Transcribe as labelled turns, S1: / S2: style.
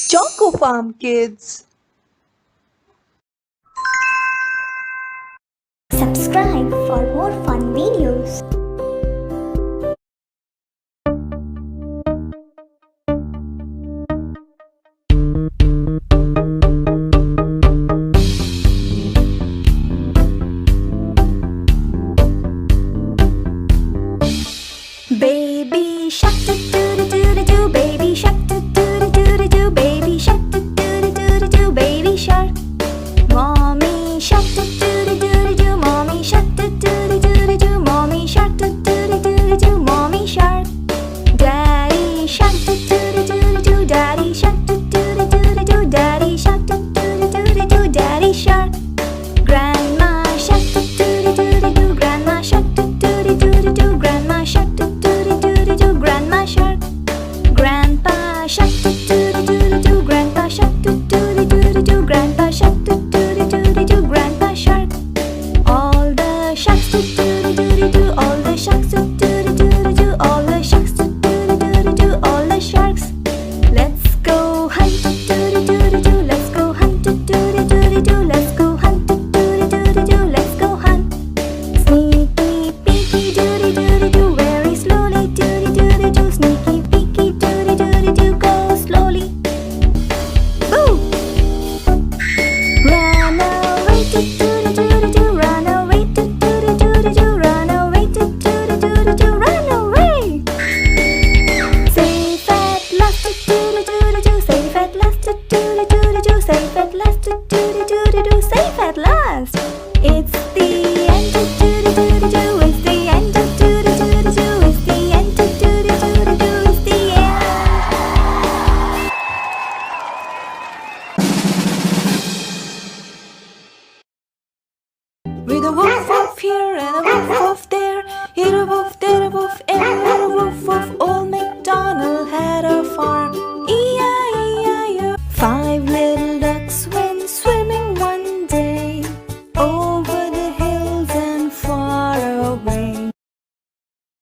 S1: ChocoFarm Kids.
S2: Subscribe for more fun videos. Baby shark doo doo doo doo doo, baby shark doo doo doo doo doo, baby shark doo doo doo doo doo, baby shark. Mommy shark doo doo doo doo doo, mommy shark doo doo doo doo doo, mommy shark doo doo doo doo doo, mommy shark. Daddy shark doo doo doo doo doo, daddy shark doo doo doo doo doo, daddy shark doo doo doo doo doo, daddy shark. Grandma shark doo doo doo doo doo, grandma shark doo doo doo doo doo, grandma shark doo doo doo doo doo, grandma shark. Grandpa shark doo doo doo doo doo, grandpa shark doo doo doo doo doo, grandpa shark doo doo doo doo doo, grandpa shark. All the sharks doo doo doo doo doo, all the sharks doo doo doo doo doo, all the sharks doo doo doo doo doo, all the sharks. Let's go hunt doo doo doo doo, let's go hunt doo doo doo doo, let's go hunt doo doo doo, let's go hunt. Sneaky peeky doo doo doo, very slowly doo doo doo, sneaky peeky doo doo doo, go slowly. Boo! Run away doo doo doo, run away doo doo doo, run away doo doo doo, run away. Safe at last doo doo doo, safe at last doo doo doo, safe at last doo doo doo, safe at last. It's the end doo doo doo, it's the end doo doo doo, it's the end doo doo doo, it's the end.
S1: With a woof woof here and a woof woof there, here a woof, there a woof, everywhere a woof woof all